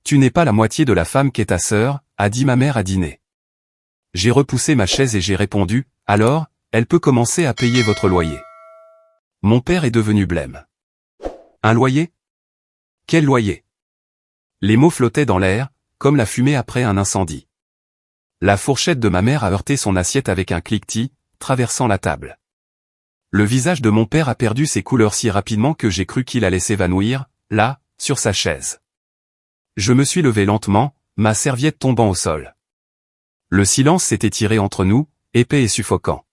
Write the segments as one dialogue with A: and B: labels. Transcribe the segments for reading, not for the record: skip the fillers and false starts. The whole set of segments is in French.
A: Tu n'es pas la moitié de la femme qu'est ta sœur, a dit ma mère à dîner. J'ai repoussé ma chaise et j'ai répondu, alors, elle peut commencer à payer votre loyer. Mon père est devenu blême. Un loyer? Quel loyer? Les mots flottaient dans l'air, comme la fumée après un incendie. La fourchette de ma mère a heurté son assiette avec un cliquetis, traversant la table. Le visage de mon père a perdu ses couleurs si rapidement que j'ai cru qu'il allait s'évanouir, là, sur sa chaise. Je me suis levé lentement, ma serviette tombant au sol. Le silence s'est étiré entre nous, épais et suffocant.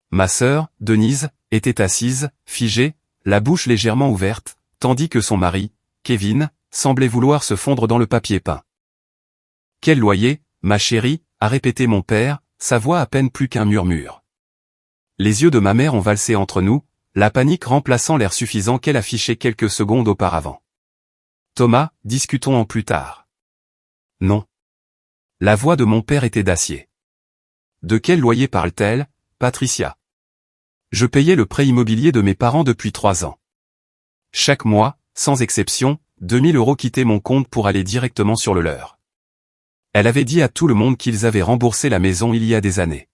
A: Ma sœur, Denise, était assise, figée, la bouche légèrement ouverte, tandis que son mari, Kevin, semblait vouloir se fondre dans le papier peint. « Quel loyer, ma chérie ?» a répété mon père, sa voix à peine plus qu'un murmure. Les yeux de ma mère ont valsé entre nous, la panique remplaçant l'air suffisant qu'elle affichait quelques secondes auparavant. « Thomas, discutons en plus tard. » Non. La voix de mon père était d'acier. « De quel loyer parle-t-elle, Patricia ? » Je payais le prêt immobilier de mes parents depuis 3 ans. Chaque mois, sans exception, 2000 € quittaient mon compte pour aller directement sur le leur. Elle avait dit à tout le monde qu'ils avaient remboursé la maison il y a des années.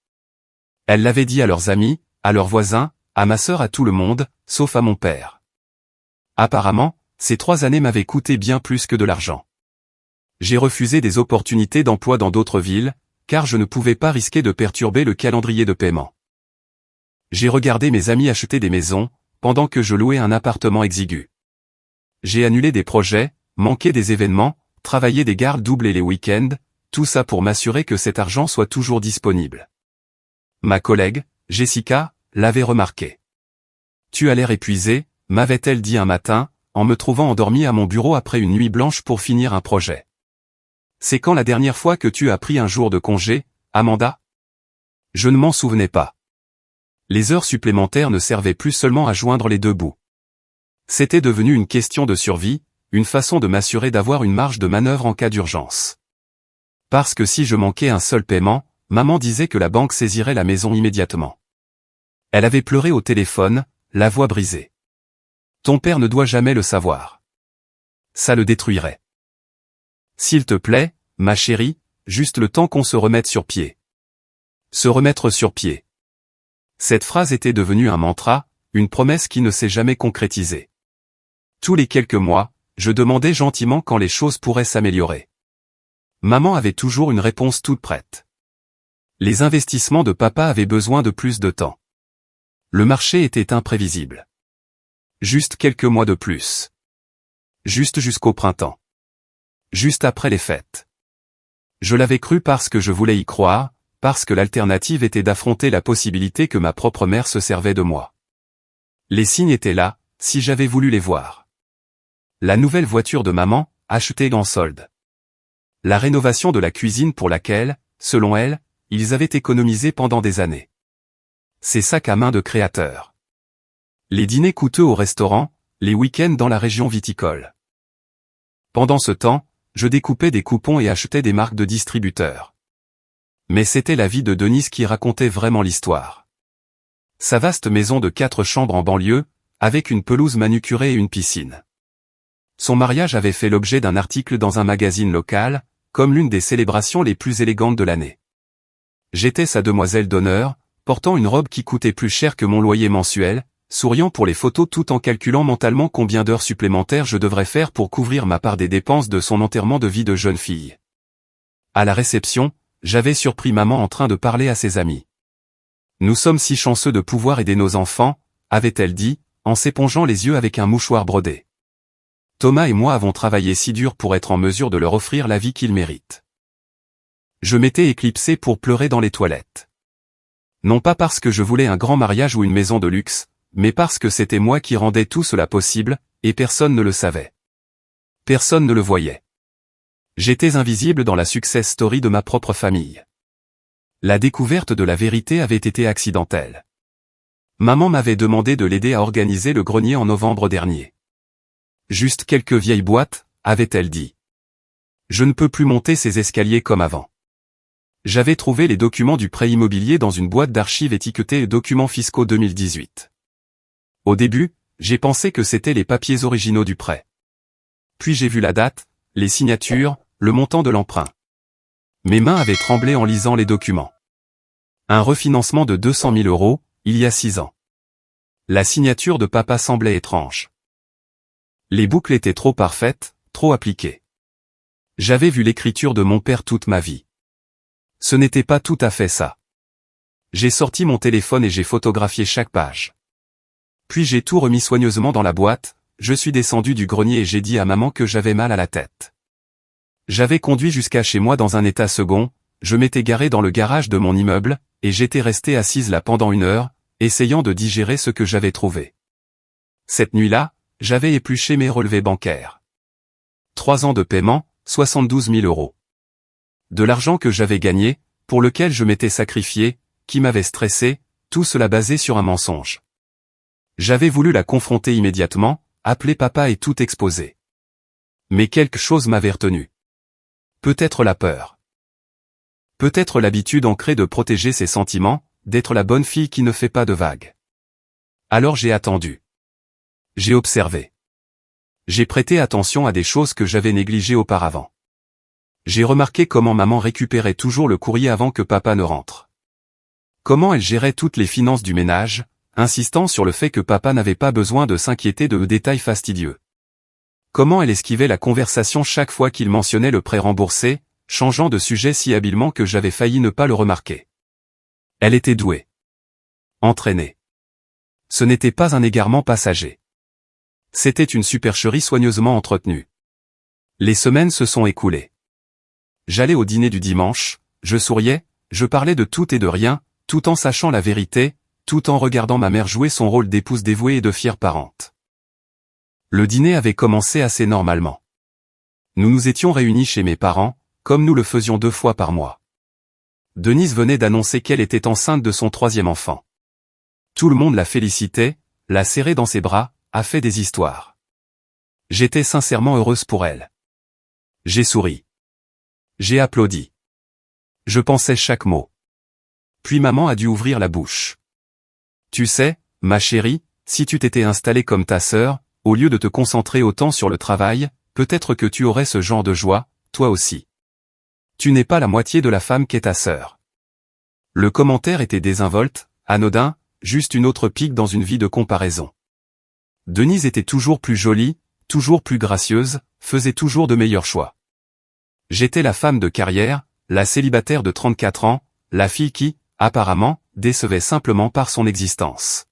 A: Elle l'avait dit à leurs amis, à leurs voisins, à ma sœur, à tout le monde, sauf à mon père. Apparemment, ces 3 années m'avaient coûté bien plus que de l'argent. J'ai refusé des opportunités d'emploi dans d'autres villes, car je ne pouvais pas risquer de perturber le calendrier de paiement. J'ai regardé mes amis acheter des maisons, pendant que je louais un appartement exigu. J'ai annulé des projets, manqué des événements, travaillé des gardes doubles et les week-ends, tout ça pour m'assurer que cet argent soit toujours disponible. Ma collègue, Jessica, l'avait remarqué. « Tu as l'air épuisé », m'avait-elle dit un matin, en me trouvant endormi à mon bureau après une nuit blanche pour finir un projet. « C'est quand la dernière fois que tu as pris un jour de congé, Amanda ? » Je ne m'en souvenais pas. Les heures supplémentaires ne servaient plus seulement à joindre les deux bouts. C'était devenu une question de survie, une façon de m'assurer d'avoir une marge de manœuvre en cas d'urgence. Parce que si je manquais un seul paiement, maman disait que la banque saisirait la maison immédiatement. Elle avait pleuré au téléphone, la voix brisée. « Ton père ne doit jamais le savoir. Ça le détruirait. S'il te plaît, ma chérie, juste le temps qu'on se remette sur pied. » Se remettre sur pied. Cette phrase était devenue un mantra, une promesse qui ne s'est jamais concrétisée. Tous les quelques mois, je demandais gentiment quand les choses pourraient s'améliorer. Maman avait toujours une réponse toute prête. Les investissements de papa avaient besoin de plus de temps. Le marché était imprévisible. Juste quelques mois de plus. Juste jusqu'au printemps. Juste après les fêtes. Je l'avais cru parce que je voulais y croire, parce que l'alternative était d'affronter la possibilité que ma propre mère se servait de moi. Les signes étaient là, si j'avais voulu les voir. La nouvelle voiture de maman, achetée en solde. La rénovation de la cuisine pour laquelle, selon elle, ils avaient économisé pendant des années. Ces sacs à main de créateurs. Les dîners coûteux au restaurant, les week-ends dans la région viticole. Pendant ce temps, je découpais des coupons et achetais des marques de distributeurs. Mais c'était la vie de Denise qui racontait vraiment l'histoire. Sa vaste maison de 4 chambres en banlieue, avec une pelouse manucurée et une piscine. Son mariage avait fait l'objet d'un article dans un magazine local, comme l'une des célébrations les plus élégantes de l'année. J'étais sa demoiselle d'honneur, portant une robe qui coûtait plus cher que mon loyer mensuel, souriant pour les photos tout en calculant mentalement combien d'heures supplémentaires je devrais faire pour couvrir ma part des dépenses de son enterrement de vie de jeune fille. À la réception, j'avais surpris maman en train de parler à ses amis. « Nous sommes si chanceux de pouvoir aider nos enfants », avait-elle dit, en s'épongeant les yeux avec un mouchoir brodé. Thomas et moi avons travaillé si dur pour être en mesure de leur offrir la vie qu'ils méritent. Je m'étais éclipsé pour pleurer dans les toilettes. Non pas parce que je voulais un grand mariage ou une maison de luxe, mais parce que c'était moi qui rendais tout cela possible, et personne ne le savait. Personne ne le voyait. J'étais invisible dans la success story de ma propre famille. La découverte de la vérité avait été accidentelle. Maman m'avait demandé de l'aider à organiser le grenier en novembre dernier. Juste quelques vieilles boîtes, avait-elle dit. Je ne peux plus monter ces escaliers comme avant. J'avais trouvé les documents du prêt immobilier dans une boîte d'archives étiquetée Documents fiscaux 2018. Au début, j'ai pensé que c'était les papiers originaux du prêt. Puis j'ai vu la date, les signatures, le montant de l'emprunt. Mes mains avaient tremblé en lisant les documents. Un refinancement de 200 000 €, il y a 6 ans. La signature de papa semblait étrange. Les boucles étaient trop parfaites, trop appliquées. J'avais vu l'écriture de mon père toute ma vie. Ce n'était pas tout à fait ça. J'ai sorti mon téléphone et j'ai photographié chaque page. Puis j'ai tout remis soigneusement dans la boîte, je suis descendu du grenier et j'ai dit à maman que j'avais mal à la tête. J'avais conduit jusqu'à chez moi dans un état second, je m'étais garé dans le garage de mon immeuble, et j'étais resté assise là pendant 1 heure, essayant de digérer ce que j'avais trouvé. Cette nuit-là, j'avais épluché mes relevés bancaires. 3 ans de paiement, 72 000 €. De l'argent que j'avais gagné, pour lequel je m'étais sacrifié, qui m'avait stressé, tout cela basé sur un mensonge. J'avais voulu la confronter immédiatement, appeler papa et tout exposer. Mais quelque chose m'avait retenu. Peut-être la peur. Peut-être l'habitude ancrée de protéger ses sentiments, d'être la bonne fille qui ne fait pas de vagues. Alors j'ai attendu. J'ai observé. J'ai prêté attention à des choses que j'avais négligées auparavant. J'ai remarqué comment maman récupérait toujours le courrier avant que papa ne rentre. Comment elle gérait toutes les finances du ménage, insistant sur le fait que papa n'avait pas besoin de s'inquiéter de détails fastidieux. Comment elle esquivait la conversation chaque fois qu'il mentionnait le prêt remboursé, changeant de sujet si habilement que j'avais failli ne pas le remarquer. Elle était douée. Entraînée. Ce n'était pas un égarement passager. C'était une supercherie soigneusement entretenue. Les semaines se sont écoulées. J'allais au dîner du dimanche, je souriais, je parlais de tout et de rien, tout en sachant la vérité, tout en regardant ma mère jouer son rôle d'épouse dévouée et de fière parente. Le dîner avait commencé assez normalement. Nous nous étions réunis chez mes parents, comme nous le faisions 2 fois par mois. Denise venait d'annoncer qu'elle était enceinte de son 3e enfant. Tout le monde la félicitait, la serrait dans ses bras, a fait des histoires. J'étais sincèrement heureuse pour elle. J'ai souri. J'ai applaudi. Je pensais chaque mot. Puis maman a dû ouvrir la bouche. Tu sais, ma chérie, si tu t'étais installée comme ta sœur, au lieu de te concentrer autant sur le travail, peut-être que tu aurais ce genre de joie, toi aussi. Tu n'es pas la moitié de la femme qu'est ta sœur. Le commentaire était désinvolte, anodin, juste une autre pique dans une vie de comparaison. Denise était toujours plus jolie, toujours plus gracieuse, faisait toujours de meilleurs choix. J'étais la femme de carrière, la célibataire de 34 ans, la fille qui, apparemment, décevait simplement par son existence.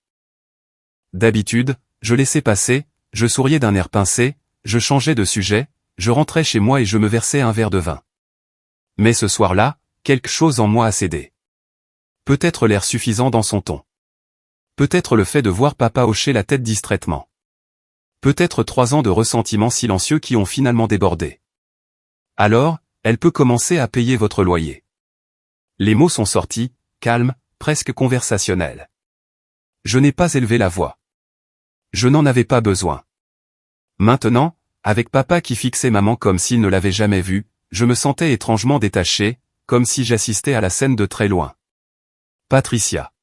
A: D'habitude, je laissais passer, je souriais d'un air pincé, je changeais de sujet, je rentrais chez moi et je me versais un verre de vin. Mais ce soir-là, quelque chose en moi a cédé. Peut-être l'air suffisant dans son ton. Peut-être le fait de voir papa hocher la tête distraitement. Peut-être 3 ans de ressentiments silencieux qui ont finalement débordé. Alors, elle peut commencer à payer votre loyer. Les mots sont sortis, calmes, presque conversationnels. Je n'ai pas élevé la voix. Je n'en avais pas besoin. Maintenant, avec papa qui fixait maman comme s'il ne l'avait jamais vue, je me sentais étrangement détaché, comme si j'assistais à la scène de très loin. Patricia.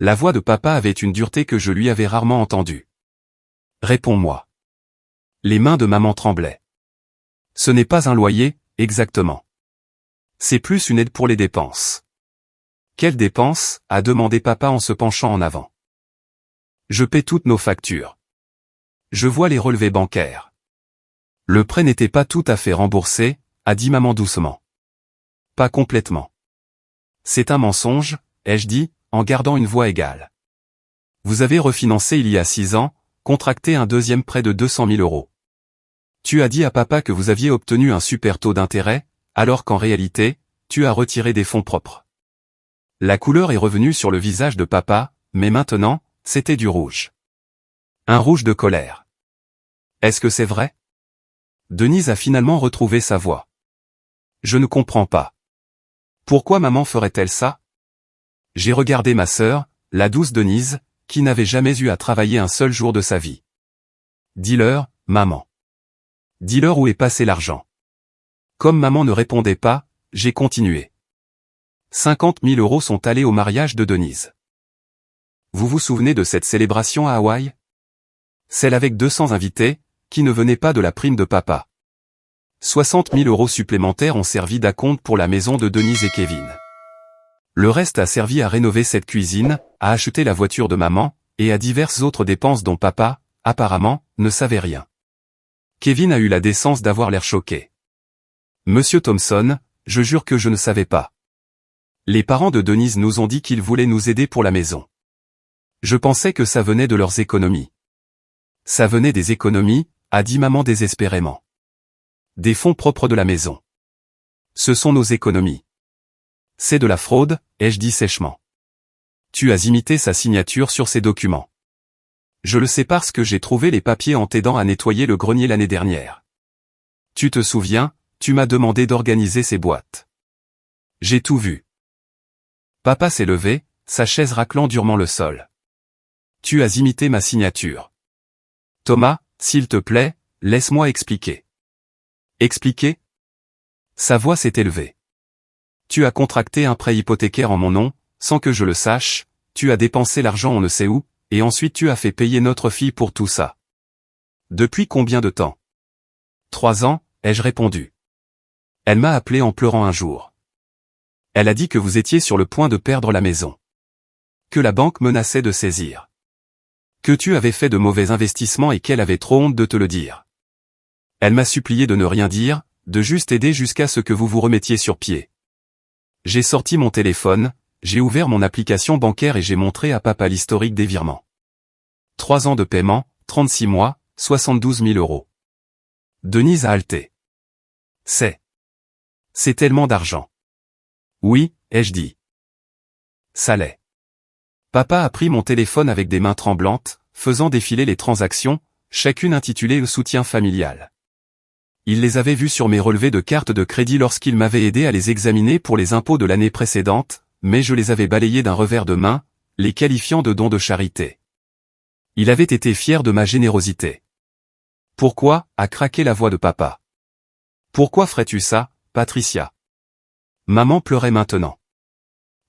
A: La voix de papa avait une dureté que je lui avais rarement entendue. Réponds-moi. Les mains de maman tremblaient. Ce n'est pas un loyer, exactement. C'est plus une aide pour les dépenses. Quelles dépenses, a demandé papa en se penchant en avant. Je paie toutes nos factures. Je vois les relevés bancaires. Le prêt n'était pas tout à fait remboursé, a dit maman doucement. Pas complètement. C'est un mensonge, ai-je dit, en gardant une voix égale. Vous avez refinancé il y a 6 ans, contracté un 2e prêt de 200 000 €. Tu as dit à papa que vous aviez obtenu un super taux d'intérêt, alors qu'en réalité, tu as retiré des fonds propres. La couleur est revenue sur le visage de papa, mais maintenant, c'était du rouge. Un rouge de colère. Est-ce que c'est vrai? Denise a finalement retrouvé sa voix. Je ne comprends pas. Pourquoi maman ferait-elle ça? J'ai regardé ma sœur, la douce Denise, qui n'avait jamais eu à travailler un seul jour de sa vie. Dis-leur, maman. Dis-leur où est passé l'argent. Comme maman ne répondait pas, j'ai continué. 50 000 € sont allés au mariage de Denise. Vous vous souvenez de cette célébration à Hawaï? Celle avec 200 invités, qui ne venaient pas de la prime de papa. 60 000 € supplémentaires ont servi d'acompte pour la maison de Denise et Kevin. Le reste a servi à rénover cette cuisine, à acheter la voiture de maman, et à diverses autres dépenses dont papa, apparemment, ne savait rien. Kevin a eu la décence d'avoir l'air choqué. Monsieur Thompson, je jure que je ne savais pas. Les parents de Denise nous ont dit qu'ils voulaient nous aider pour la maison. Je pensais que ça venait de leurs économies. Ça venait des économies, a dit maman désespérément. Des fonds propres de la maison. Ce sont nos économies. C'est de la fraude, ai-je dit sèchement. Tu as imité sa signature sur ces documents. Je le sais parce que j'ai trouvé les papiers en t'aidant à nettoyer le grenier l'année dernière. Tu te souviens, tu m'as demandé d'organiser ces boîtes. J'ai tout vu. Papa s'est levé, sa chaise raclant durement le sol. Tu as imité ma signature. Thomas, s'il te plaît, laisse-moi expliquer. Expliquer? Sa voix s'est élevée. Tu as contracté un prêt hypothécaire en mon nom, sans que je le sache, tu as dépensé l'argent on ne sait où, et ensuite tu as fait payer notre fille pour tout ça. Depuis combien de temps? 3 ans, ai-je répondu. Elle m'a appelé en pleurant un jour. Elle a dit que vous étiez sur le point de perdre la maison. Que la banque menaçait de saisir. Que tu avais fait de mauvais investissements et qu'elle avait trop honte de te le dire. Elle m'a supplié de ne rien dire, de juste aider jusqu'à ce que vous vous remettiez sur pied. J'ai sorti mon téléphone, j'ai ouvert mon application bancaire et j'ai montré à papa l'historique des virements. 3 ans de paiement, 36 mois, 72 000 €. Denise a halté. C'est tellement d'argent. Oui, ai-je dit. Ça l'est. Papa a pris mon téléphone avec des mains tremblantes, faisant défiler les transactions, chacune intitulée « Soutien familial ». Il les avait vues sur mes relevés de carte de crédit lorsqu'il m'avait aidé à les examiner pour les impôts de l'année précédente, mais je les avais balayés d'un revers de main, les qualifiant de dons de charité. Il avait été fier de ma générosité. Pourquoi, a craqué la voix de papa. Pourquoi ferais-tu ça, Patricia? Maman pleurait maintenant.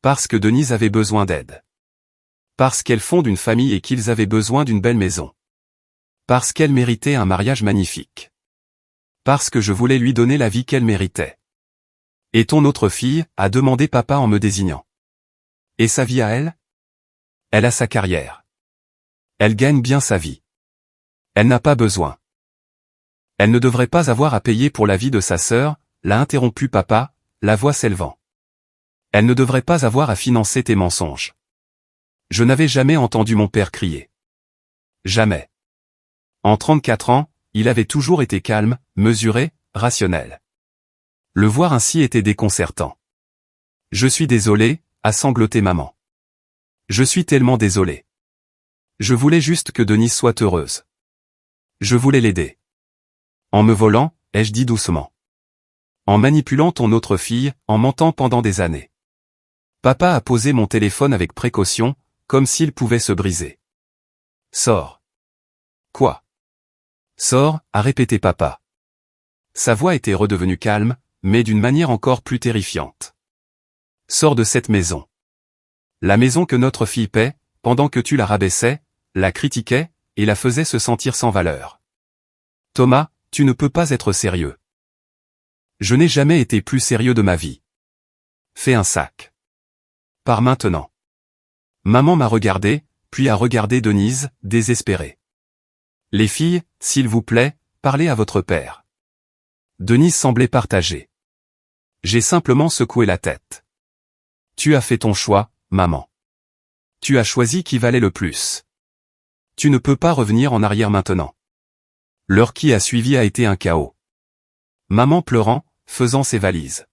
A: Parce que Denise avait besoin d'aide. Parce qu'elle fonde une famille et qu'ils avaient besoin d'une belle maison. Parce qu'elle méritait un mariage magnifique. Parce que je voulais lui donner la vie qu'elle méritait. Et ton autre fille, a demandé papa en me désignant. Et sa vie à elle? Elle a sa carrière. Elle gagne bien sa vie. Elle n'a pas besoin. Elle ne devrait pas avoir à payer pour la vie de sa sœur, l'a interrompu papa, la voix s'élevant. Elle ne devrait pas avoir à financer tes mensonges. Je n'avais jamais entendu mon père crier. Jamais. En 34 ans, il avait toujours été calme, mesuré, rationnel. Le voir ainsi était déconcertant. Je suis désolé, a sangloté maman. Je suis tellement désolé. Je voulais juste que Denise soit heureuse. Je voulais l'aider. En me volant, ai-je dit doucement. En manipulant ton autre fille, en mentant pendant des années. Papa a posé mon téléphone avec précaution, comme s'il pouvait se briser. Sors. Quoi? Sors, a répété papa. Sa voix était redevenue calme, mais d'une manière encore plus terrifiante. Sors de cette maison. La maison que notre fille paie, pendant que tu la rabaissais, la critiquais, et la faisais se sentir sans valeur. Thomas, tu ne peux pas être sérieux. Je n'ai jamais été plus sérieux de ma vie. Fais un sac. Pars maintenant. Maman m'a regardé, puis a regardé Denise, désespérée. Les filles, s'il vous plaît, parlez à votre père. Denise semblait partagée. J'ai simplement secoué la tête. Tu as fait ton choix, maman. Tu as choisi qui valait le plus. Tu ne peux pas revenir en arrière maintenant. L'heure qui a suivi a été un chaos. Maman pleurant, faisant ses valises.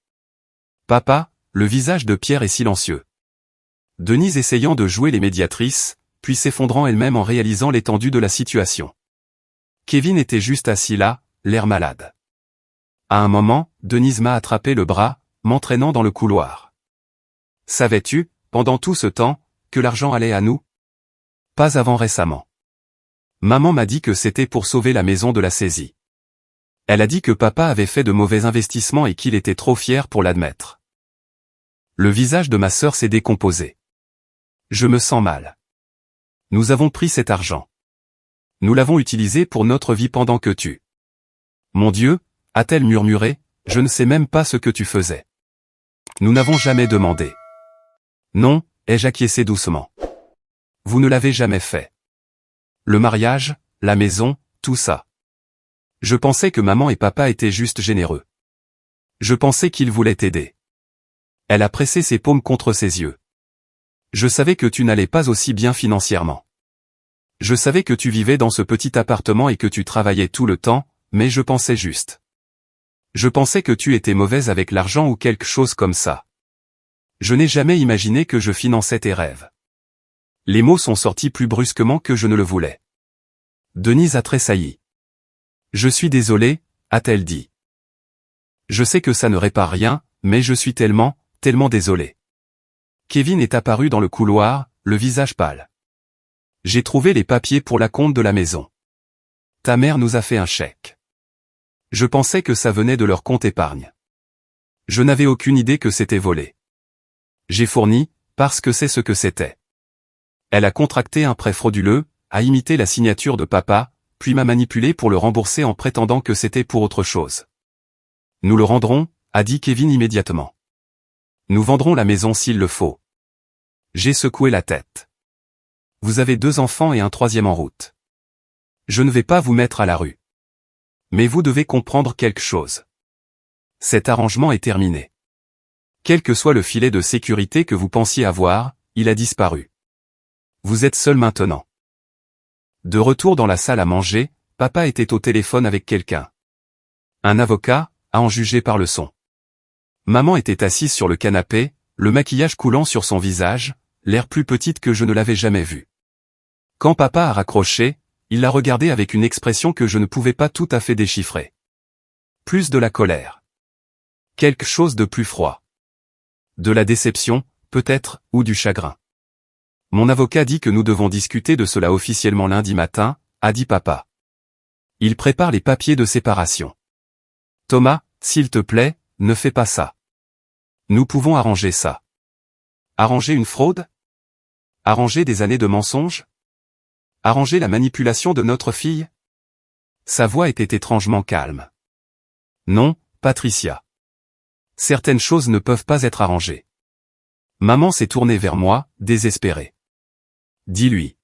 A: Papa, le visage de Pierre est silencieux. Denise essayant de jouer les médiatrices, puis s'effondrant elle-même en réalisant l'étendue de la situation. Kevin était juste assis là, l'air malade. À un moment, Denise m'a attrapé le bras, m'entraînant dans le couloir. Savais-tu, pendant tout ce temps, que l'argent allait à nous? Pas avant récemment. Maman m'a dit que c'était pour sauver la maison de la saisie. Elle a dit que papa avait fait de mauvais investissements et qu'il était trop fier pour l'admettre. Le visage de ma sœur s'est décomposé. Je me sens mal. Nous avons pris cet argent. Nous l'avons utilisé pour notre vie pendant que tu... Mon Dieu, a-t-elle murmuré, je ne sais même pas ce que tu faisais. Nous n'avons jamais demandé. Non, ai-je acquiescé doucement. Vous ne l'avez jamais fait. Le mariage, la maison, tout ça. Je pensais que maman et papa étaient juste généreux. Je pensais qu'ils voulaient t'aider. Elle a pressé ses paumes contre ses yeux. Je savais que tu n'allais pas aussi bien financièrement. Je savais que tu vivais dans ce petit appartement et que tu travaillais tout le temps, mais je pensais juste. Je pensais que tu étais mauvaise avec l'argent ou quelque chose comme ça. Je n'ai jamais imaginé que je finançais tes rêves. Les mots sont sortis plus brusquement que je ne le voulais. Denise a tressailli. Je suis désolée, a-t-elle dit. Je sais que ça ne répare rien, mais je suis tellement désolée. Kevin est apparu dans le couloir, le visage pâle. J'ai trouvé les papiers pour l'acompte de la maison. Ta mère nous a fait un chèque. Je pensais que ça venait de leur compte épargne. Je n'avais aucune idée que c'était volé. J'ai fourni, parce que c'est ce que c'était. Elle a contracté un prêt frauduleux, a imité la signature de papa, puis m'a manipulé pour le rembourser en prétendant que c'était pour autre chose. Nous le rendrons, a dit Kevin immédiatement. Nous vendrons la maison s'il le faut. J'ai secoué la tête. Vous avez 2 enfants et un 3e en route. Je ne vais pas vous mettre à la rue. Mais vous devez comprendre quelque chose. Cet arrangement est terminé. Quel que soit le filet de sécurité que vous pensiez avoir, il a disparu. Vous êtes seul maintenant. De retour dans la salle à manger, papa était au téléphone avec quelqu'un. Un avocat, à en juger par le son. Maman était assise sur le canapé, le maquillage coulant sur son visage, l'air plus petite que je ne l'avais jamais vue. Quand papa a raccroché, il l'a regardé avec une expression que je ne pouvais pas tout à fait déchiffrer. Plus de la colère. Quelque chose de plus froid. De la déception, peut-être, ou du chagrin. Mon avocat dit que nous devons discuter de cela officiellement lundi matin, a dit papa. Il prépare les papiers de séparation. Thomas, s'il te plaît, ne fais pas ça. Nous pouvons arranger ça. Arranger une fraude? Arranger des années de mensonges? Arranger la manipulation de notre fille? Sa voix était étrangement calme. Non, Patricia. Certaines choses ne peuvent pas être arrangées. Maman s'est tournée vers moi, désespérée. Dis-lui.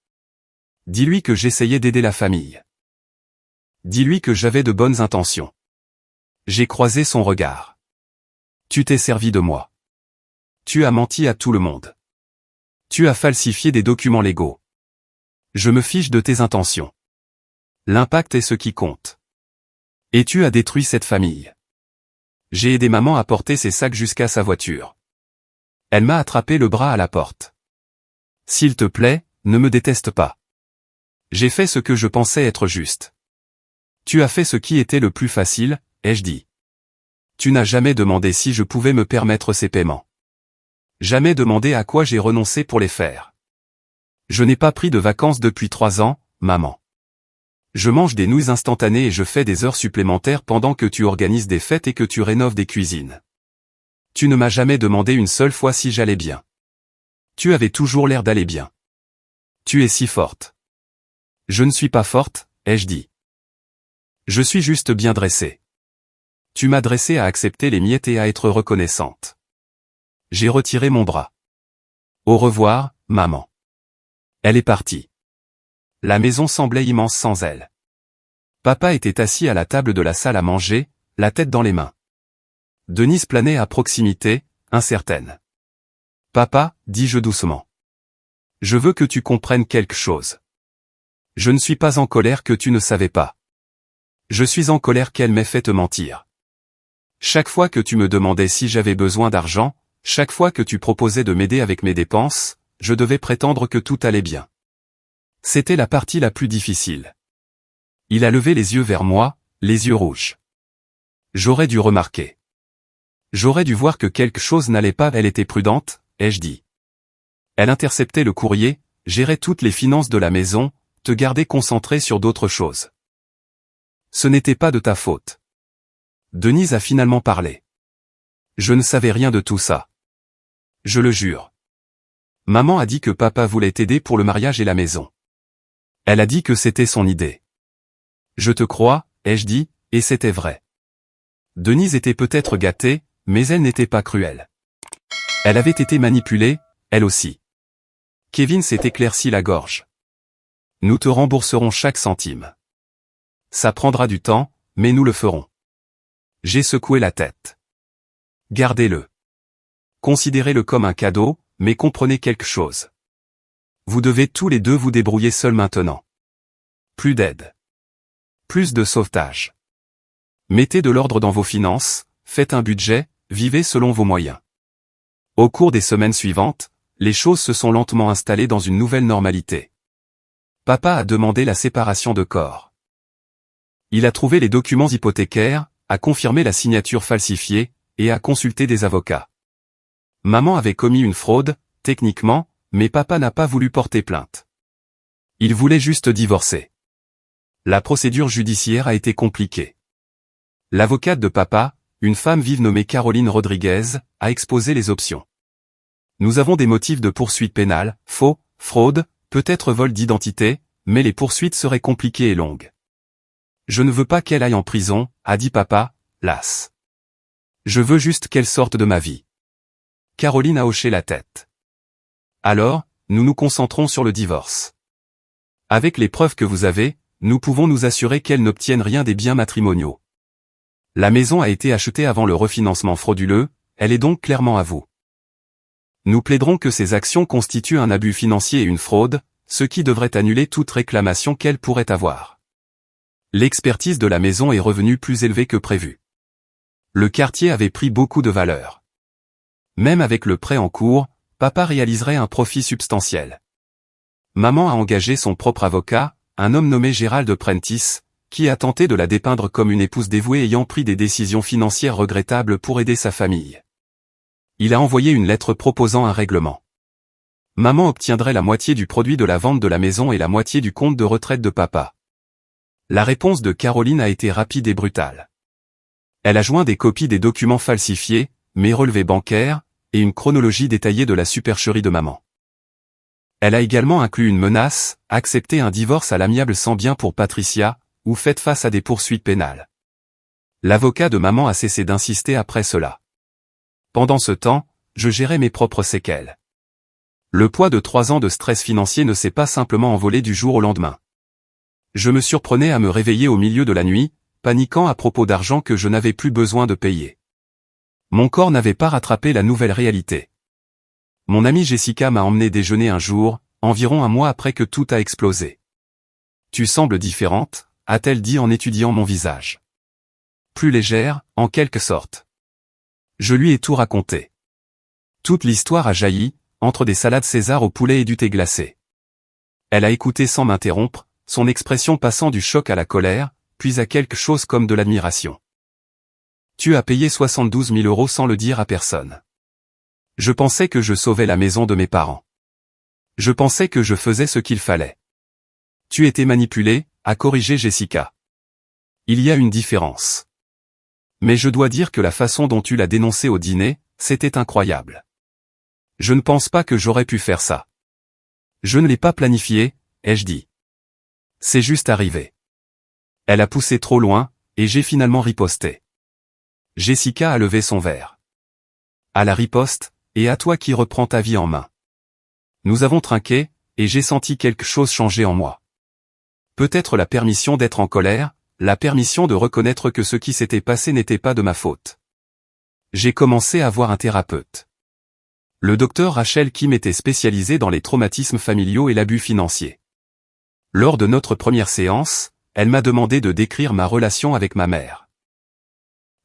A: Dis-lui que j'essayais d'aider la famille. Dis-lui que j'avais de bonnes intentions. J'ai croisé son regard. Tu t'es servi de moi. Tu as menti à tout le monde. Tu as falsifié des documents légaux. Je me fiche de tes intentions. L'impact est ce qui compte. Et tu as détruit cette famille. J'ai aidé maman à porter ses sacs jusqu'à sa voiture. Elle m'a attrapé le bras à la porte. S'il te plaît, ne me déteste pas. J'ai fait ce que je pensais être juste. Tu as fait ce qui était le plus facile, ai-je dit. Tu n'as jamais demandé si je pouvais me permettre ces paiements. Jamais demandé à quoi j'ai renoncé pour les faire. Je n'ai pas pris de vacances depuis 3 ans, maman. Je mange des nouilles instantanées et je fais des heures supplémentaires pendant que tu organises des fêtes et que tu rénoves des cuisines. Tu ne m'as jamais demandé une seule fois si j'allais bien. Tu avais toujours l'air d'aller bien. Tu es si forte. Je ne suis pas forte, ai-je dit. Je suis juste bien dressée. Tu m'as dressée à accepter les miettes et à être reconnaissante. J'ai retiré mon bras. Au revoir, maman. Elle est partie. La maison semblait immense sans elle. Papa était assis à la table de la salle à manger, la tête dans les mains. Denise planait à proximité, incertaine. Papa, dis-je doucement. Je veux que tu comprennes quelque chose. Je ne suis pas en colère que tu ne savais pas. Je suis en colère qu'elle m'ait fait te mentir. Chaque fois que tu me demandais si j'avais besoin d'argent, chaque fois que tu proposais de m'aider avec mes dépenses, je devais prétendre que tout allait bien. C'était la partie la plus difficile. Il a levé les yeux vers moi, les yeux rouges. J'aurais dû remarquer. J'aurais dû voir que quelque chose n'allait pas. Elle était prudente, ai-je dit. Elle interceptait le courrier, gérait toutes les finances de la maison, te gardait concentré sur d'autres choses. Ce n'était pas de ta faute. Denise a finalement parlé. Je ne savais rien de tout ça. Je le jure. Maman a dit que papa voulait t'aider pour le mariage et la maison. Elle a dit que c'était son idée. Je te crois, ai-je dit, et c'était vrai. Denise était peut-être gâtée, mais elle n'était pas cruelle. Elle avait été manipulée, elle aussi. Kevin s'est éclairci la gorge. Nous te rembourserons chaque centime. Ça prendra du temps, mais nous le ferons. J'ai secoué la tête. Gardez-le. Considérez-le comme un cadeau, mais comprenez quelque chose. Vous devez tous les deux vous débrouiller seuls maintenant. Plus d'aide. Plus de sauvetage. Mettez de l'ordre dans vos finances, faites un budget, vivez selon vos moyens. Au cours des semaines suivantes, les choses se sont lentement installées dans une nouvelle normalité. Papa a demandé la séparation de corps. Il a trouvé les documents hypothécaires, a confirmé la signature falsifiée, et a consulté des avocats. Maman avait commis une fraude, techniquement, mais papa n'a pas voulu porter plainte. Il voulait juste divorcer. La procédure judiciaire a été compliquée. L'avocate de papa, une femme vive nommée Caroline Rodriguez, a exposé les options. Nous avons des motifs de poursuite pénale, faux, fraude, peut-être vol d'identité, mais les poursuites seraient compliquées et longues. Je ne veux pas qu'elle aille en prison, a dit papa, las. Je veux juste qu'elle sorte de ma vie. Caroline a hoché la tête. Alors, nous nous concentrons sur le divorce. Avec les preuves que vous avez, nous pouvons nous assurer qu'elle n'obtienne rien des biens matrimoniaux. La maison a été achetée avant le refinancement frauduleux, elle est donc clairement à vous. Nous plaiderons que ces actions constituent un abus financier et une fraude, ce qui devrait annuler toute réclamation qu'elle pourrait avoir. L'expertise de la maison est revenue plus élevée que prévu. Le quartier avait pris beaucoup de valeur. Même avec le prêt en cours, papa réaliserait un profit substantiel. Maman a engagé son propre avocat, un homme nommé Gérald Prentice, qui a tenté de la dépeindre comme une épouse dévouée ayant pris des décisions financières regrettables pour aider sa famille. Il a envoyé une lettre proposant un règlement. Maman obtiendrait la moitié du produit de la vente de la maison et la moitié du compte de retraite de papa. La réponse de Caroline a été rapide et brutale. Elle a joint des copies des documents falsifiés, mes relevés bancaires, et une chronologie détaillée de la supercherie de maman. Elle a également inclus une menace, accepter un divorce à l'amiable sans bien pour Patricia, ou faites face à des poursuites pénales. L'avocat de maman a cessé d'insister après cela. Pendant ce temps, je gérais mes propres séquelles. Le poids de 3 ans de stress financier ne s'est pas simplement envolé du jour au lendemain. Je me surprenais à me réveiller au milieu de la nuit, paniquant à propos d'argent que je n'avais plus besoin de payer. Mon corps n'avait pas rattrapé la nouvelle réalité. Mon amie Jessica m'a emmené déjeuner un jour, environ un mois après que tout a explosé. « Tu sembles différente », a-t-elle dit en étudiant mon visage. Plus légère, en quelque sorte. Je lui ai tout raconté. Toute l'histoire a jailli, entre des salades César au poulet et du thé glacé. Elle a écouté sans m'interrompre, son expression passant du choc à la colère, puis à quelque chose comme de l'admiration. Tu as payé 72 000 € sans le dire à personne. Je pensais que je sauvais la maison de mes parents. Je pensais que je faisais ce qu'il fallait. Tu étais manipulé, a corrigé Jessica. Il y a une différence. Mais je dois dire que la façon dont tu l'as dénoncé au dîner, c'était incroyable. Je ne pense pas que j'aurais pu faire ça. Je ne l'ai pas planifié, ai-je dit. C'est juste arrivé. Elle a poussé trop loin, et j'ai finalement riposté. Jessica a levé son verre. À la riposte, et à toi qui reprends ta vie en main. Nous avons trinqué, et j'ai senti quelque chose changer en moi. Peut-être la permission d'être en colère, la permission de reconnaître que ce qui s'était passé n'était pas de ma faute. J'ai commencé à voir un thérapeute. Le docteur Rachel Kim était spécialisé dans les traumatismes familiaux et l'abus financier. Lors de notre première séance, elle m'a demandé de décrire ma relation avec ma mère.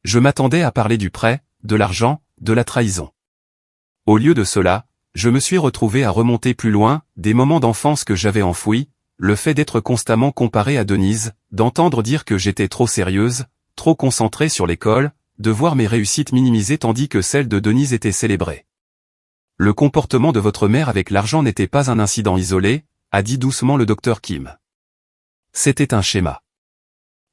A: Je m'attendais à parler du prêt, de l'argent, de la trahison. Au lieu de cela, je me suis retrouvé à remonter plus loin, des moments d'enfance que j'avais enfouis, le fait d'être constamment comparé à Denise, d'entendre dire que j'étais trop sérieuse, trop concentrée sur l'école, de voir mes réussites minimisées tandis que celles de Denise étaient célébrées. Le comportement de votre mère avec l'argent n'était pas un incident isolé, a dit doucement le docteur Kim. C'était un schéma.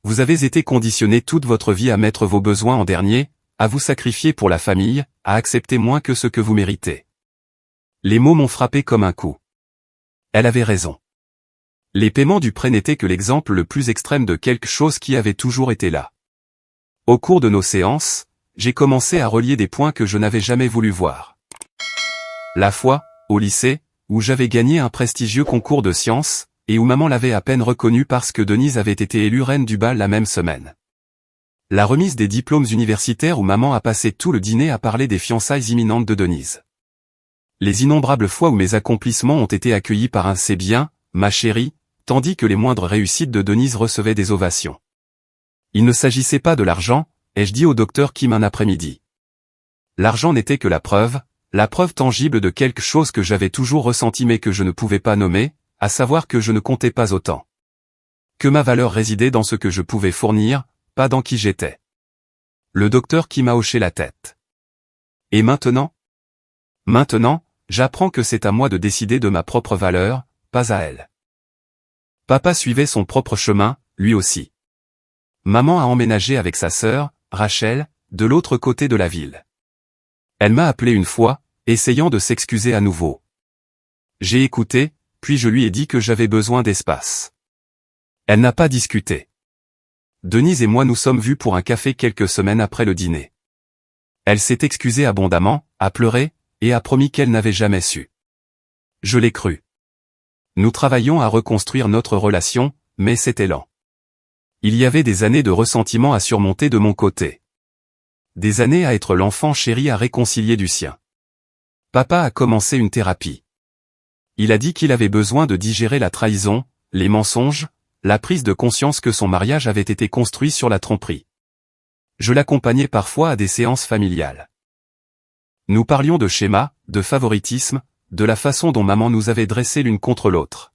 A: Vous avez été conditionné toute votre vie à mettre vos besoins en dernier, à vous sacrifier pour la famille, à accepter moins que ce que vous méritez. Les mots m'ont frappé comme un coup. Elle avait raison. Les paiements du prêt n'étaient que l'exemple le plus extrême de quelque chose qui avait toujours été là. Au cours de nos séances, j'ai commencé à relier des points que je n'avais jamais voulu voir. La fois, au lycée, où j'avais gagné un prestigieux concours de sciences, et où maman l'avait à peine reconnue parce que Denise avait été élue reine du bal la même semaine. La remise des diplômes universitaires où maman a passé tout le dîner à parler des fiançailles imminentes de Denise. Les innombrables fois où mes accomplissements ont été accueillis par un « c'est bien, ma chérie », tandis que les moindres réussites de Denise recevaient des ovations. Il ne s'agissait pas de l'argent, ai-je dit au docteur Kim un après-midi. L'argent n'était que la preuve tangible de quelque chose que j'avais toujours ressenti mais que je ne pouvais pas nommer, à savoir que je ne comptais pas autant. Que ma valeur résidait dans ce que je pouvais fournir, pas dans qui j'étais. Le docteur Kim a hoché la tête. Et maintenant ? Maintenant, j'apprends que c'est à moi de décider de ma propre valeur, pas à elle. Papa suivait son propre chemin, lui aussi. Maman a emménagé avec sa sœur, Rachel, de l'autre côté de la ville. Elle m'a appelé une fois, essayant de s'excuser à nouveau. J'ai écouté, puis je lui ai dit que j'avais besoin d'espace. Elle n'a pas discuté. Denise et moi nous sommes vus pour un café quelques semaines après le dîner. Elle s'est excusée abondamment, a pleuré, et a promis qu'elle n'avait jamais su. Je l'ai cru. Nous travaillions à reconstruire notre relation, mais c'était lent. Il y avait des années de ressentiment à surmonter de mon côté. Des années à être l'enfant chéri à réconcilier du sien. Papa a commencé une thérapie. Il a dit qu'il avait besoin de digérer la trahison, les mensonges, la prise de conscience que son mariage avait été construit sur la tromperie. Je l'accompagnais parfois à des séances familiales. Nous parlions de schémas, de favoritisme, de la façon dont maman nous avait dressés l'une contre l'autre.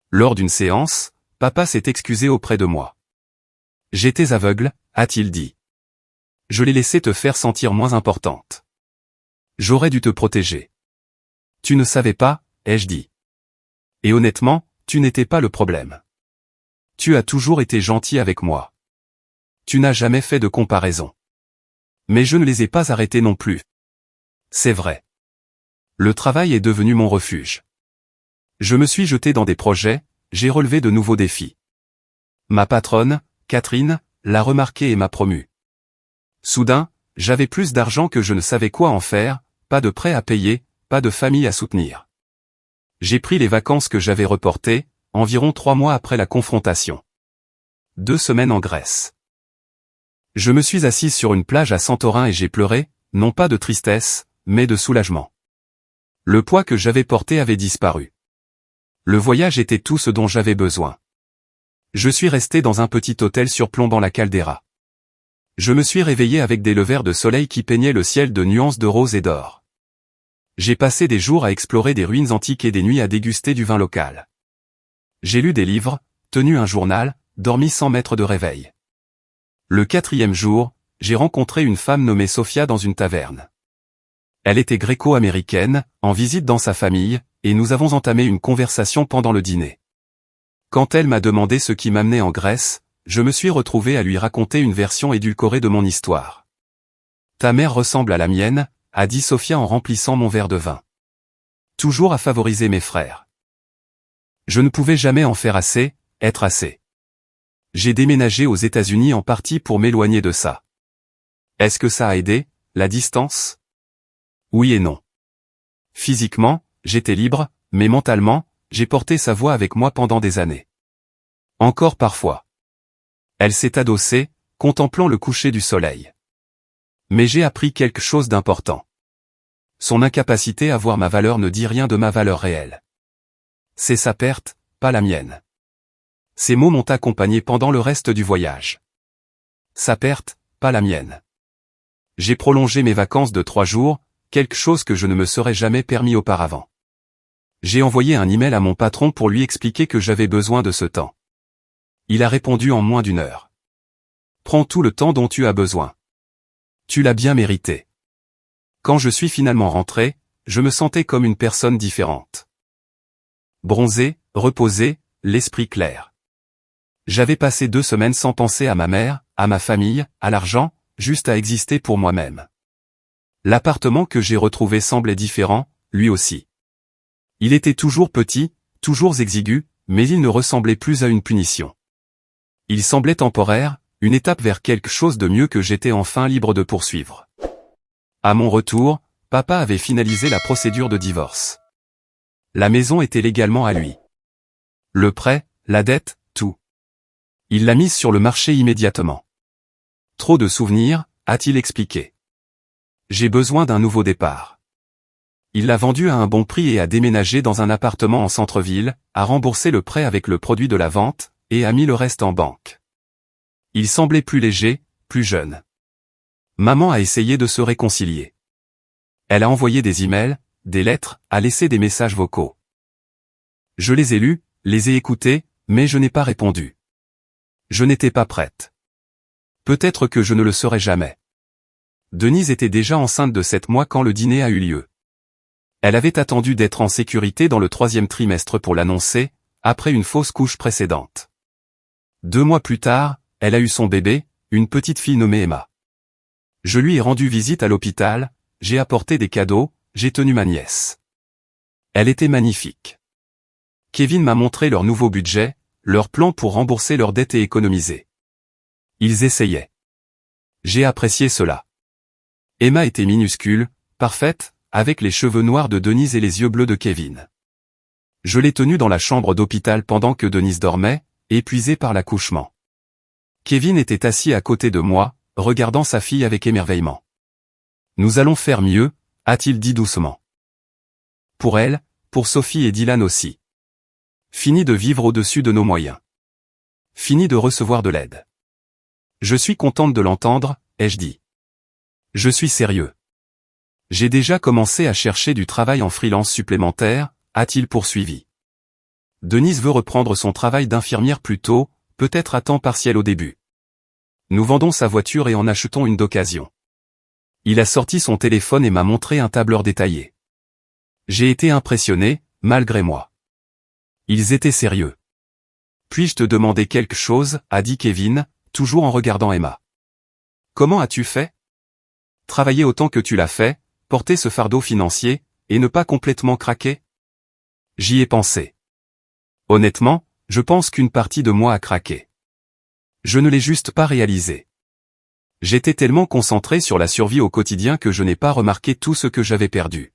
A: Lors d'une séance, papa s'est excusé auprès de moi. J'étais aveugle, a-t-il dit. Je l'ai laissé te faire sentir moins importante. J'aurais dû te protéger. Tu ne savais pas, ai-je dit. Et honnêtement, tu n'étais pas le problème. Tu as toujours été gentil avec moi. Tu n'as jamais fait de comparaison. Mais je ne les ai pas arrêtés non plus. C'est vrai. Le travail est devenu mon refuge. Je me suis jeté dans des projets, j'ai relevé de nouveaux défis. Ma patronne, Catherine, l'a remarqué et m'a promu. Soudain, j'avais plus d'argent que je ne savais quoi en faire, pas de prêts à payer, pas de famille à soutenir. J'ai pris les vacances que j'avais reportées, environ 3 mois après la confrontation. 2 semaines en Grèce. Je me suis assise sur une plage à Santorin et j'ai pleuré, non pas de tristesse, mais de soulagement. Le poids que j'avais porté avait disparu. Le voyage était tout ce dont j'avais besoin. Je suis resté dans un petit hôtel surplombant la caldeira. Je me suis réveillé avec des levers de soleil qui peignaient le ciel de nuances de rose et d'or. J'ai passé des jours à explorer des ruines antiques et des nuits à déguster du vin local. J'ai lu des livres, tenu un journal, dormi sans mettre de réveil. Le 4e jour, j'ai rencontré une femme nommée Sophia dans une taverne. Elle était gréco-américaine, en visite dans sa famille, et nous avons entamé une conversation pendant le dîner. Quand elle m'a demandé ce qui m'amenait en Grèce, je me suis retrouvé à lui raconter une version édulcorée de mon histoire. Ta mère ressemble à la mienne, a dit Sophia en remplissant mon verre de vin. Toujours à favoriser mes frères. Je ne pouvais jamais en faire assez, être assez. J'ai déménagé aux États-Unis en partie pour m'éloigner de ça. Est-ce que ça a aidé, la distance? Oui et non. Physiquement, j'étais libre, mais mentalement, j'ai porté sa voix avec moi pendant des années. Encore parfois. Elle s'est adossée, contemplant le coucher du soleil. Mais j'ai appris quelque chose d'important. Son incapacité à voir ma valeur ne dit rien de ma valeur réelle. C'est sa perte, pas la mienne. Ces mots m'ont accompagné pendant le reste du voyage. Sa perte, pas la mienne. J'ai prolongé mes vacances de 3 jours, quelque chose que je ne me serais jamais permis auparavant. J'ai envoyé un email à mon patron pour lui expliquer que j'avais besoin de ce temps. Il a répondu en moins d'1 heure. Prends tout le temps dont tu as besoin. Tu l'as bien mérité. Quand je suis finalement rentré, je me sentais comme une personne différente. Bronzé, reposé, l'esprit clair. J'avais passé 2 semaines sans penser à ma mère, à ma famille, à l'argent, juste à exister pour moi-même. L'appartement que j'ai retrouvé semblait différent, lui aussi. Il était toujours petit, toujours exigu, mais il ne ressemblait plus à une punition. Il semblait temporaire, une étape vers quelque chose de mieux que j'étais enfin libre de poursuivre. À mon retour, papa avait finalisé la procédure de divorce. La maison était légalement à lui. Le prêt, la dette, tout. Il l'a mise sur le marché immédiatement. Trop de souvenirs, a-t-il expliqué. J'ai besoin d'un nouveau départ. Il l'a vendu à un bon prix et a déménagé dans un appartement en centre-ville, a remboursé le prêt avec le produit de la vente, et a mis le reste en banque. Il semblait plus léger, plus jeune. Maman a essayé de se réconcilier. Elle a envoyé des emails, des lettres, a laissé des messages vocaux. Je les ai lus, les ai écoutés, mais je n'ai pas répondu. Je n'étais pas prête. Peut-être que je ne le serai jamais. Denise était déjà enceinte de 7 mois quand le dîner a eu lieu. Elle avait attendu d'être en sécurité dans le 3e trimestre pour l'annoncer, après une fausse couche précédente. 2 mois plus tard, elle a eu son bébé, une petite fille nommée Emma. Je lui ai rendu visite à l'hôpital, j'ai apporté des cadeaux, j'ai tenu ma nièce. Elle était magnifique. Kevin m'a montré leur nouveau budget, leur plan pour rembourser leurs dettes et économiser. Ils essayaient. J'ai apprécié cela. Emma était minuscule, parfaite, avec les cheveux noirs de Denise et les yeux bleus de Kevin. Je l'ai tenue dans la chambre d'hôpital pendant que Denise dormait, épuisée par l'accouchement. Kevin était assis à côté de moi, regardant sa fille avec émerveillement. Nous allons faire mieux, a-t-il dit doucement. Pour elle, pour Sophie et Dylan aussi. Fini de vivre au-dessus de nos moyens. Fini de recevoir de l'aide. Je suis contente de l'entendre, ai-je dit. Je suis sérieux. J'ai déjà commencé à chercher du travail en freelance supplémentaire, a-t-il poursuivi. Denise veut reprendre son travail d'infirmière plus tôt, peut-être à temps partiel au début. Nous vendons sa voiture et en achetons une d'occasion. Il a sorti son téléphone et m'a montré un tableur détaillé. J'ai été impressionné, malgré moi. Ils étaient sérieux. Puis-je te demander quelque chose, a dit Kevin, toujours en regardant Emma. Comment as-tu fait? Travailler autant que tu l'as fait, porter ce fardeau financier, et ne pas complètement craquer? J'y ai pensé. Honnêtement, je pense qu'une partie de moi a craqué. Je ne l'ai juste pas réalisé. J'étais tellement concentré sur la survie au quotidien que je n'ai pas remarqué tout ce que j'avais perdu.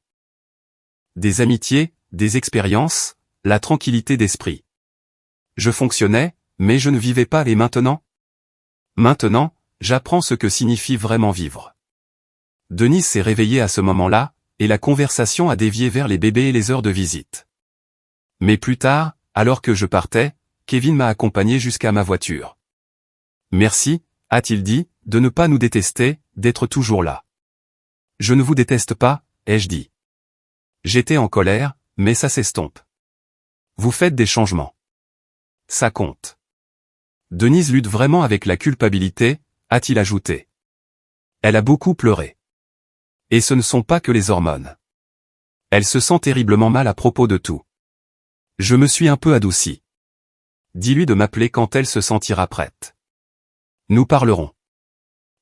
A: Des amitiés, des expériences, la tranquillité d'esprit. Je fonctionnais, mais je ne vivais pas et maintenant? Maintenant, j'apprends ce que signifie vraiment vivre. Denise s'est réveillée à ce moment-là, et la conversation a dévié vers les bébés et les heures de visite. Mais plus tard, alors que je partais, Kevin m'a accompagné jusqu'à ma voiture. Merci, a-t-il dit, de ne pas nous détester, d'être toujours là. Je ne vous déteste pas, ai-je dit. J'étais en colère, mais ça s'estompe. Vous faites des changements. Ça compte. Denise lutte vraiment avec la culpabilité, a-t-il ajouté. Elle a beaucoup pleuré. Et ce ne sont pas que les hormones. Elle se sent terriblement mal à propos de tout. Je me suis un peu adouci. Dis-lui de m'appeler quand elle se sentira prête. Nous parlerons.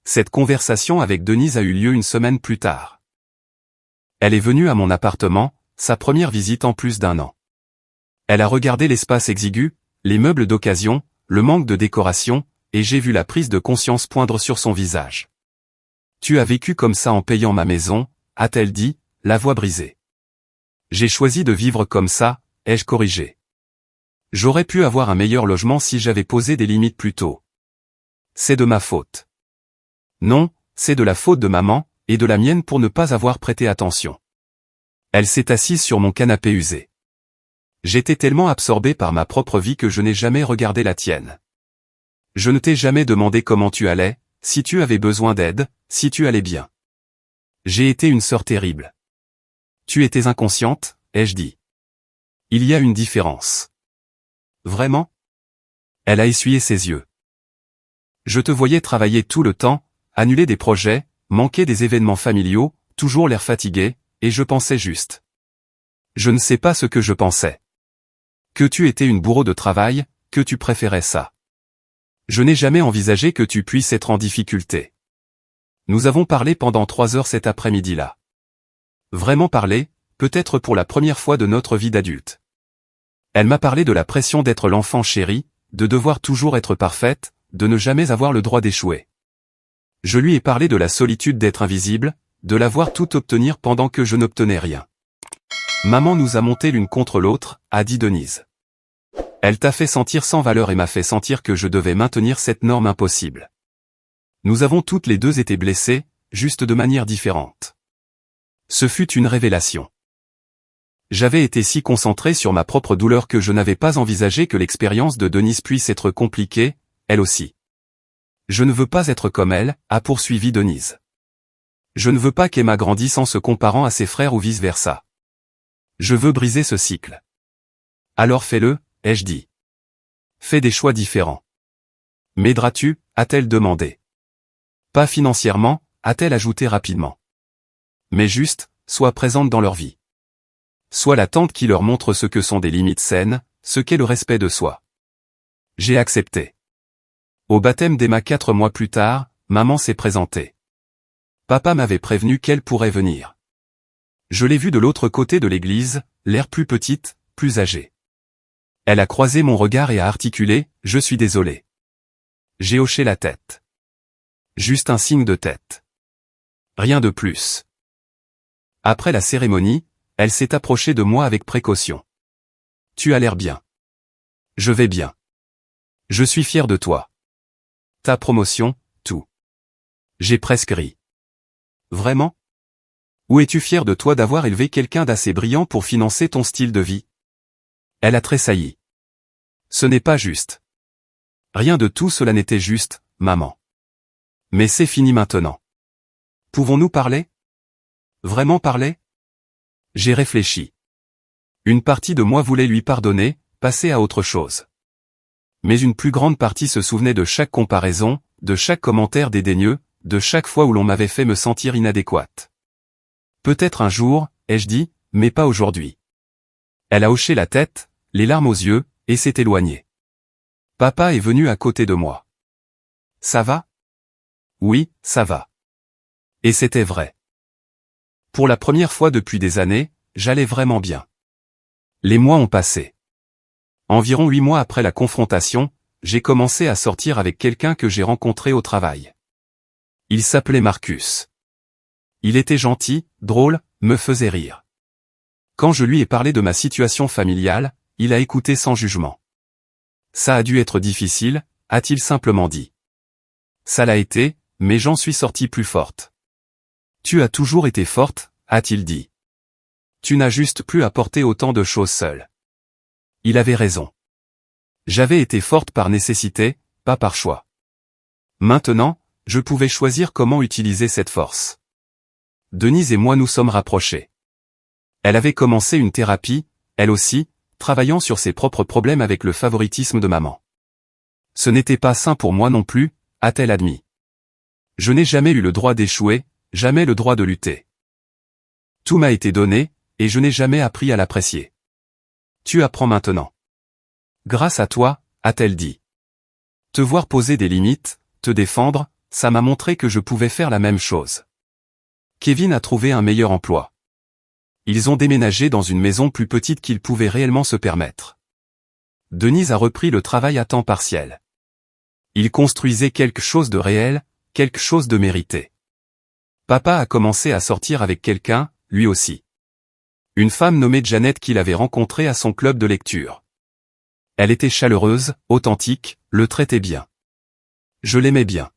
A: Cette conversation avec Denise a eu lieu une semaine plus tard. Elle est venue à mon appartement, sa première visite en plus d'1 an. Elle a regardé l'espace exigu, les meubles d'occasion, le manque de décoration, et j'ai vu la prise de conscience poindre sur son visage. Tu as vécu comme ça en payant ma maison, a-t-elle dit, la voix brisée. J'ai choisi de vivre comme ça, ai-je corrigé. J'aurais pu avoir un meilleur logement si j'avais posé des limites plus tôt. C'est de ma faute. Non, c'est de la faute de maman, et de la mienne pour ne pas avoir prêté attention. Elle s'est assise sur mon canapé usé. J'étais tellement absorbé par ma propre vie que je n'ai jamais regardé la tienne. Je ne t'ai jamais demandé comment tu allais, si tu avais besoin d'aide, si tu allais bien. J'ai été une sœur terrible. Tu étais inconsciente, ai-je dit. Il y a une différence. Vraiment? Elle a essuyé ses yeux. Je te voyais travailler tout le temps, annuler des projets, manquer des événements familiaux, toujours l'air fatigué, et je pensais juste. Je ne sais pas ce que je pensais. Que tu étais une bourreau de travail, que tu préférais ça. Je n'ai jamais envisagé que tu puisses être en difficulté. Nous avons parlé pendant 3 heures cet après-midi-là. Vraiment parlé, peut-être pour la première fois de notre vie d'adulte. Elle m'a parlé de la pression d'être l'enfant chéri, de devoir toujours être parfaite, de ne jamais avoir le droit d'échouer. Je lui ai parlé de la solitude d'être invisible, de la voir tout obtenir pendant que je n'obtenais rien. Maman nous a monté l'une contre l'autre, a dit Denise. Elle t'a fait sentir sans valeur et m'a fait sentir que je devais maintenir cette norme impossible. Nous avons toutes les deux été blessées, juste de manière différente. Ce fut une révélation. J'avais été si concentré sur ma propre douleur que je n'avais pas envisagé que l'expérience de Denise puisse être compliquée, elle aussi. Je ne veux pas être comme elle, a poursuivi Denise. Je ne veux pas qu'Emma grandisse en se comparant à ses frères ou vice-versa. Je veux briser ce cycle. Alors fais-le, ai-je dit. Fais des choix différents. M'aideras-tu, a-t-elle demandé. Pas financièrement, a-t-elle ajouté rapidement. Mais juste, sois présente dans leur vie. Sois la tante qui leur montre ce que sont des limites saines, ce qu'est le respect de soi. J'ai accepté. Au baptême d'Emma 4 mois plus tard, maman s'est présentée. Papa m'avait prévenu qu'elle pourrait venir. Je l'ai vue de l'autre côté de l'église, l'air plus petite, plus âgée. Elle a croisé mon regard et a articulé « Je suis désolé ». J'ai hoché la tête. Juste un signe de tête. Rien de plus. Après la cérémonie, elle s'est approchée de moi avec précaution. Tu as l'air bien. Je vais bien. Je suis fier de toi. Ta promotion, tout. J'ai presque ri. Vraiment? Ou es-tu fier de toi d'avoir élevé quelqu'un d'assez brillant pour financer ton style de vie? Elle a tressailli. Ce n'est pas juste. Rien de tout cela n'était juste, maman. Mais c'est fini maintenant. Pouvons-nous parler? Vraiment parler? J'ai réfléchi. Une partie de moi voulait lui pardonner, passer à autre chose. Mais une plus grande partie se souvenait de chaque comparaison, de chaque commentaire dédaigneux, de chaque fois où l'on m'avait fait me sentir inadéquate. Peut-être un jour, ai-je dit, mais pas aujourd'hui. Elle a hoché la tête, les larmes aux yeux, et s'est éloignée. Papa est venu à côté de moi. Ça va? Oui, ça va. Et c'était vrai. Pour la première fois depuis des années, j'allais vraiment bien. Les mois ont passé. Environ 8 mois après la confrontation, j'ai commencé à sortir avec quelqu'un que j'ai rencontré au travail. Il s'appelait Marcus. Il était gentil, drôle, me faisait rire. Quand je lui ai parlé de ma situation familiale, il a écouté sans jugement. Ça a dû être difficile, a-t-il simplement dit. Ça l'a été, mais j'en suis sortie plus forte. Tu as toujours été forte, a-t-il dit. Tu n'as juste plus à porter autant de choses seule. Il avait raison. J'avais été forte par nécessité, pas par choix. Maintenant, je pouvais choisir comment utiliser cette force. Denise et moi nous sommes rapprochés. Elle avait commencé une thérapie, elle aussi, travaillant sur ses propres problèmes avec le favoritisme de maman. Ce n'était pas sain pour moi non plus, a-t-elle admis. Je n'ai jamais eu le droit d'échouer, jamais le droit de lutter. Tout m'a été donné, et je n'ai jamais appris à l'apprécier. Tu apprends maintenant. Grâce à toi, a-t-elle dit. Te voir poser des limites, te défendre, ça m'a montré que je pouvais faire la même chose. Kevin a trouvé un meilleur emploi. Ils ont déménagé dans une maison plus petite qu'ils pouvaient réellement se permettre. Denise a repris le travail à temps partiel. Il construisait quelque chose de réel, quelque chose de mérité. Papa a commencé à sortir avec quelqu'un, lui aussi. Une femme nommée Janet qu'il avait rencontrée à son club de lecture. Elle était chaleureuse, authentique, le traitait bien. Je l'aimais bien.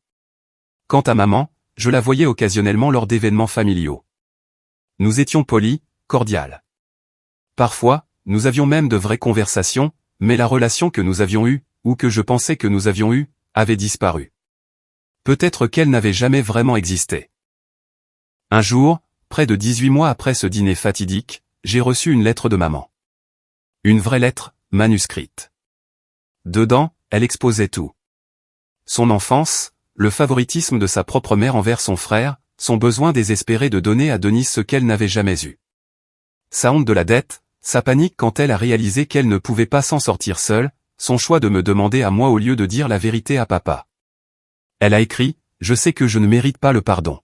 A: Quant à maman, je la voyais occasionnellement lors d'événements familiaux. Nous étions polis, cordiales. Parfois, nous avions même de vraies conversations, mais la relation que nous avions eue, ou que je pensais que nous avions eue, avait disparu. Peut-être qu'elle n'avait jamais vraiment existé. Un jour, près de 18 mois après ce dîner fatidique, j'ai reçu une lettre de maman. Une vraie lettre, manuscrite. Dedans, elle exposait tout. Son enfance, le favoritisme de sa propre mère envers son frère, son besoin désespéré de donner à Denise ce qu'elle n'avait jamais eu. Sa honte de la dette, sa panique quand elle a réalisé qu'elle ne pouvait pas s'en sortir seule, son choix de me demander à moi au lieu de dire la vérité à papa. Elle a écrit, « Je sais que je ne mérite pas le pardon.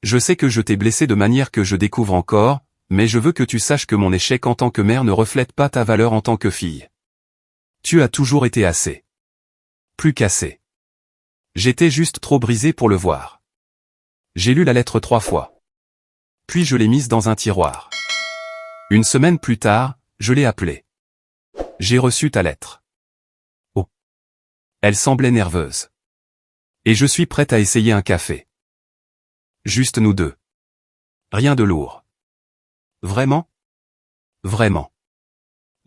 A: Je sais que je t'ai blessé de manière que je découvre encore, mais je veux que tu saches que mon échec en tant que mère ne reflète pas ta valeur en tant que fille. Tu as toujours été assez. Plus qu'assez. J'étais juste trop brisé pour le voir. J'ai lu la lettre 3 fois. Puis je l'ai mise dans un tiroir. Une semaine plus tard, je l'ai appelée. J'ai reçu ta lettre. Oh. Elle semblait nerveuse. Et je suis prête à essayer un café. Juste nous deux. Rien de lourd. Vraiment? Vraiment.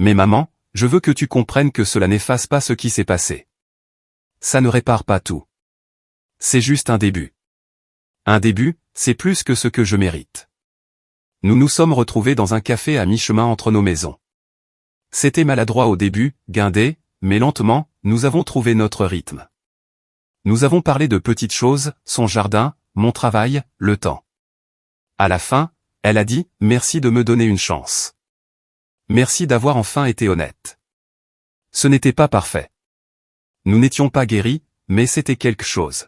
A: Mais maman, je veux que tu comprennes que cela n'efface pas ce qui s'est passé. Ça ne répare pas tout. C'est juste un début. Un début, c'est plus que ce que je mérite. Nous nous sommes retrouvés dans un café à mi-chemin entre nos maisons. C'était maladroit au début, guindé, mais lentement, nous avons trouvé notre rythme. Nous avons parlé de petites choses, son jardin, mon travail, le temps. À la fin, elle a dit « Merci de me donner une chance. Merci d'avoir enfin été honnête. » Ce n'était pas parfait. Nous n'étions pas guéris, mais c'était quelque chose.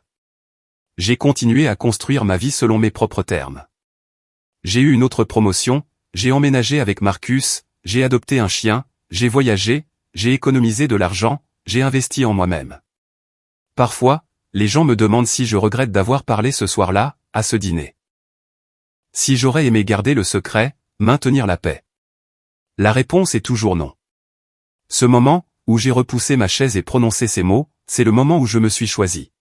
A: J'ai continué à construire ma vie selon mes propres termes. J'ai eu une autre promotion, j'ai emménagé avec Marcus, j'ai adopté un chien, j'ai voyagé, j'ai économisé de l'argent, j'ai investi en moi-même. Parfois, les gens me demandent si je regrette d'avoir parlé ce soir-là, à ce dîner. Si j'aurais aimé garder le secret, maintenir la paix. La réponse est toujours non. Ce moment, où j'ai repoussé ma chaise et prononcé ces mots, c'est le moment où je me suis choisi.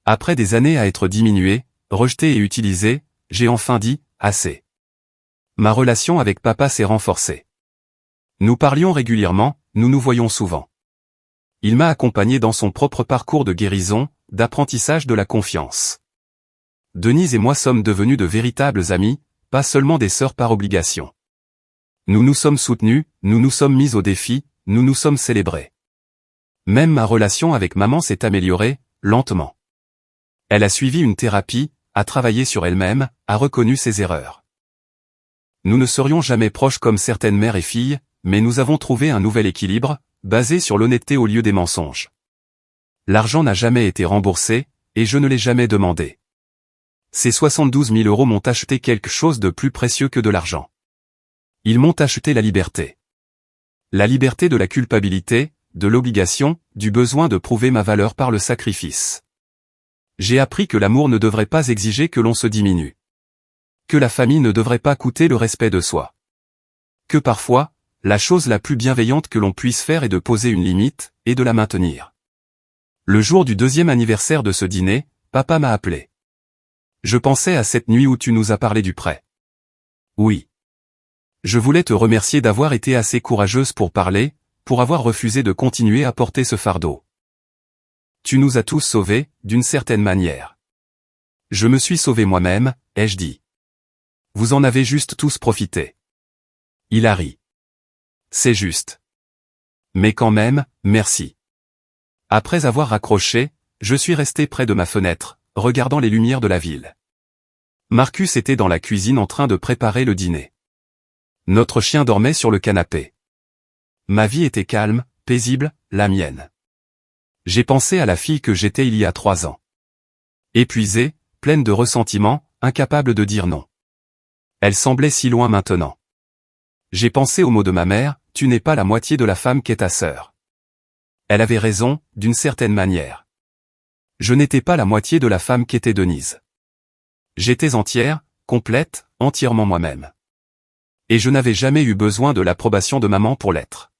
A: Après des années à être diminué, rejeté et utilisé, j'ai enfin dit « assez ». Ma relation avec papa s'est renforcée. Nous parlions régulièrement, nous nous voyions souvent. Il m'a accompagné dans son propre parcours de guérison, d'apprentissage de la confiance. Denise et moi sommes devenus de véritables amis, pas seulement des sœurs par obligation. Nous nous sommes soutenus, nous nous sommes mis au défi, nous nous sommes célébrés. Même ma relation avec maman s'est améliorée, lentement. Elle a suivi une thérapie, a travaillé sur elle-même, a reconnu ses erreurs. Nous ne serions jamais proches comme certaines mères et filles, mais nous avons trouvé un nouvel équilibre, basé sur l'honnêteté au lieu des mensonges. L'argent n'a jamais été remboursé, et je ne l'ai jamais demandé. Ces 72 000 € m'ont acheté quelque chose de plus précieux que de l'argent. Ils m'ont acheté la liberté. La liberté de la culpabilité, de l'obligation, du besoin de prouver ma valeur par le sacrifice. J'ai appris que l'amour ne devrait pas exiger que l'on se diminue. Que la famille ne devrait pas coûter le respect de soi. Que parfois, la chose la plus bienveillante que l'on puisse faire est de poser une limite, et de la maintenir. Le jour du 2e anniversaire de ce dîner, papa m'a appelé. Je pensais à cette nuit où tu nous as parlé du prêt. Oui. Je voulais te remercier d'avoir été assez courageuse pour parler, pour avoir refusé de continuer à porter ce fardeau. Tu nous as tous sauvés, d'une certaine manière. Je me suis sauvé moi-même, ai-je dit. Vous en avez juste tous profité. Il a ri. C'est juste. Mais quand même, merci. Après avoir raccroché, je suis resté près de ma fenêtre, regardant les lumières de la ville. Marcus était dans la cuisine en train de préparer le dîner. Notre chien dormait sur le canapé. Ma vie était calme, paisible, la mienne. J'ai pensé à la fille que j'étais il y a 3 ans. Épuisée, pleine de ressentiment, incapable de dire non. Elle semblait si loin maintenant. J'ai pensé aux mots de ma mère, tu n'es pas la moitié de la femme qu'est ta sœur. Elle avait raison, d'une certaine manière. Je n'étais pas la moitié de la femme qu'était Denise. J'étais entière, complète, entièrement moi-même. Et je n'avais jamais eu besoin de l'approbation de maman pour l'être.